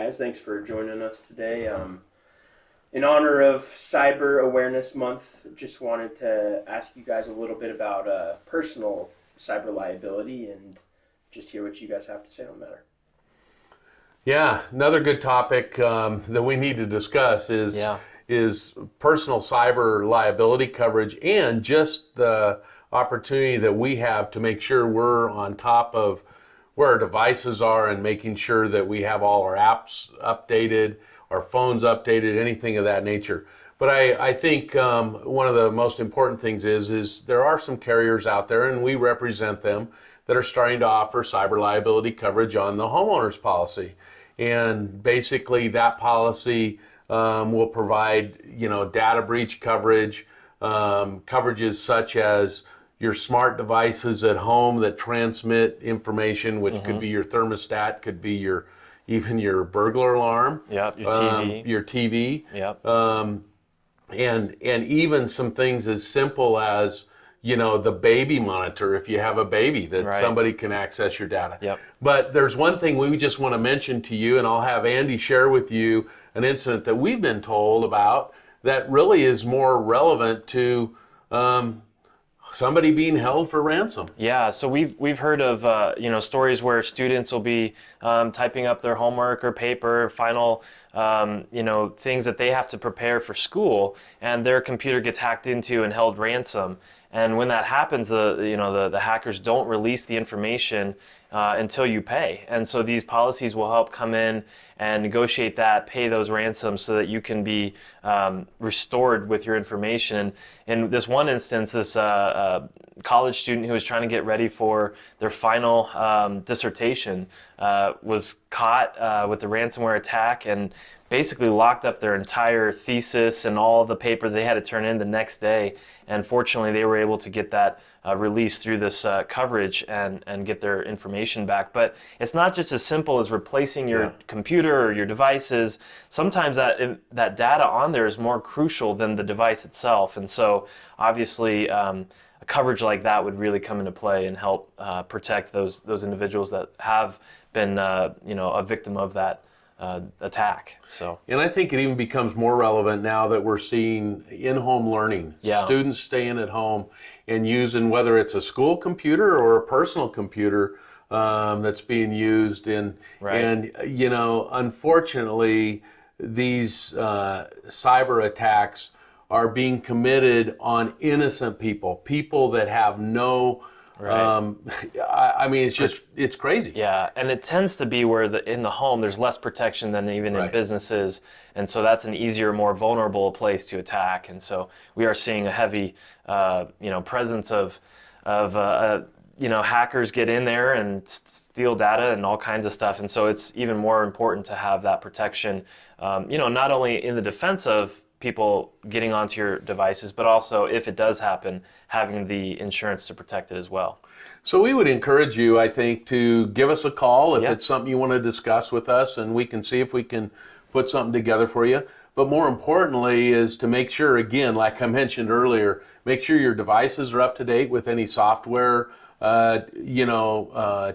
guys. Thanks for joining us today. In honor of Cyber Awareness Month, just wanted to ask you guys a little bit about personal cyber liability and just hear what you guys have to say on the matter. Yeah, another good topic that we need to discuss is personal cyber liability coverage and just the opportunity that we have to make sure we're on top of where our devices are and making sure that we have all our apps updated, our phones updated, anything of that nature. But I think one of the most important things is there are some carriers out there, and we represent them, that are starting to offer cyber liability coverage on the homeowner's policy. And basically that policy will provide, data breach coverage, coverages such as your smart devices at home that transmit information, which could be your thermostat, could be even your burglar alarm. Yeah, your TV. Your TV. Yep. And even some things as simple as, the baby monitor, if you have a baby, that somebody can access your data. Yep. But there's one thing we just want to mention to you, and I'll have Andy share with you an incident that we've been told about that really is more relevant to somebody being held for ransom. Yeah, so we've heard of stories where students will be typing up their homework or paper, final things that they have to prepare for school, and their computer gets hacked into and held ransom. And when that happens, the hackers don't release the information until you pay. And so these policies will help come in and negotiate that, pay those ransoms so that you can be restored with your information. And in this one instance, this college student who was trying to get ready for their final dissertation was caught with a ransomware attack and basically locked up their entire thesis and all the paper they had to turn in the next day. And fortunately, they were able to get that released through this coverage and get their information back. But it's not just as simple as replacing your computer or your devices. Sometimes that data on there is more crucial than the device itself. And so obviously, a coverage like that would really come into play and help protect those individuals that have been a victim of that attack. And I think it even becomes more relevant now that we're seeing in-home learning. Students staying at home and using, whether it's a school computer or a personal computer that's being used. And unfortunately, these cyber attacks are being committed on innocent people that have no it's crazy. Yeah, and it tends to be where in the home there's less protection than even in businesses, and so that's an easier, more vulnerable place to attack. And so we are seeing a heavy, presence of hackers get in there and steal data and all kinds of stuff. And so it's even more important to have that protection, not only in the defense of people getting onto your devices, but also if it does happen, having the insurance to protect it as well. So we would encourage you, I think, to give us a call if it's something you want to discuss with us, and we can see if we can put something together for you. But more importantly is to make sure, again, like I mentioned earlier, make sure your devices are up to date with any software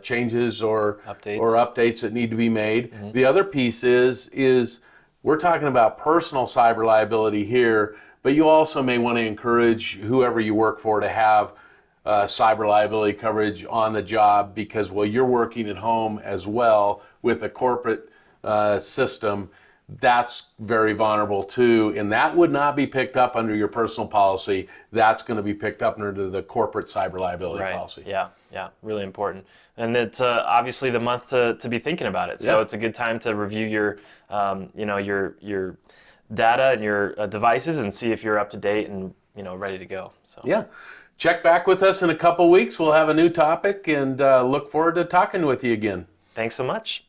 changes or updates that need to be made. The other piece is we're talking about personal cyber liability here, but you also may want to encourage whoever you work for to have cyber liability coverage on the job, because while you're working at home as well with a corporate system, that's very vulnerable too, and that would not be picked up under your personal policy. That's going to be picked up under the corporate cyber liability policy. Yeah, really important. And it's obviously the month to be thinking about it. So it's a good time to review your data and your devices and see if you're up to date and ready to go. So check back with us in a couple weeks. We'll have a new topic, and look forward to talking with you again. Thanks so much.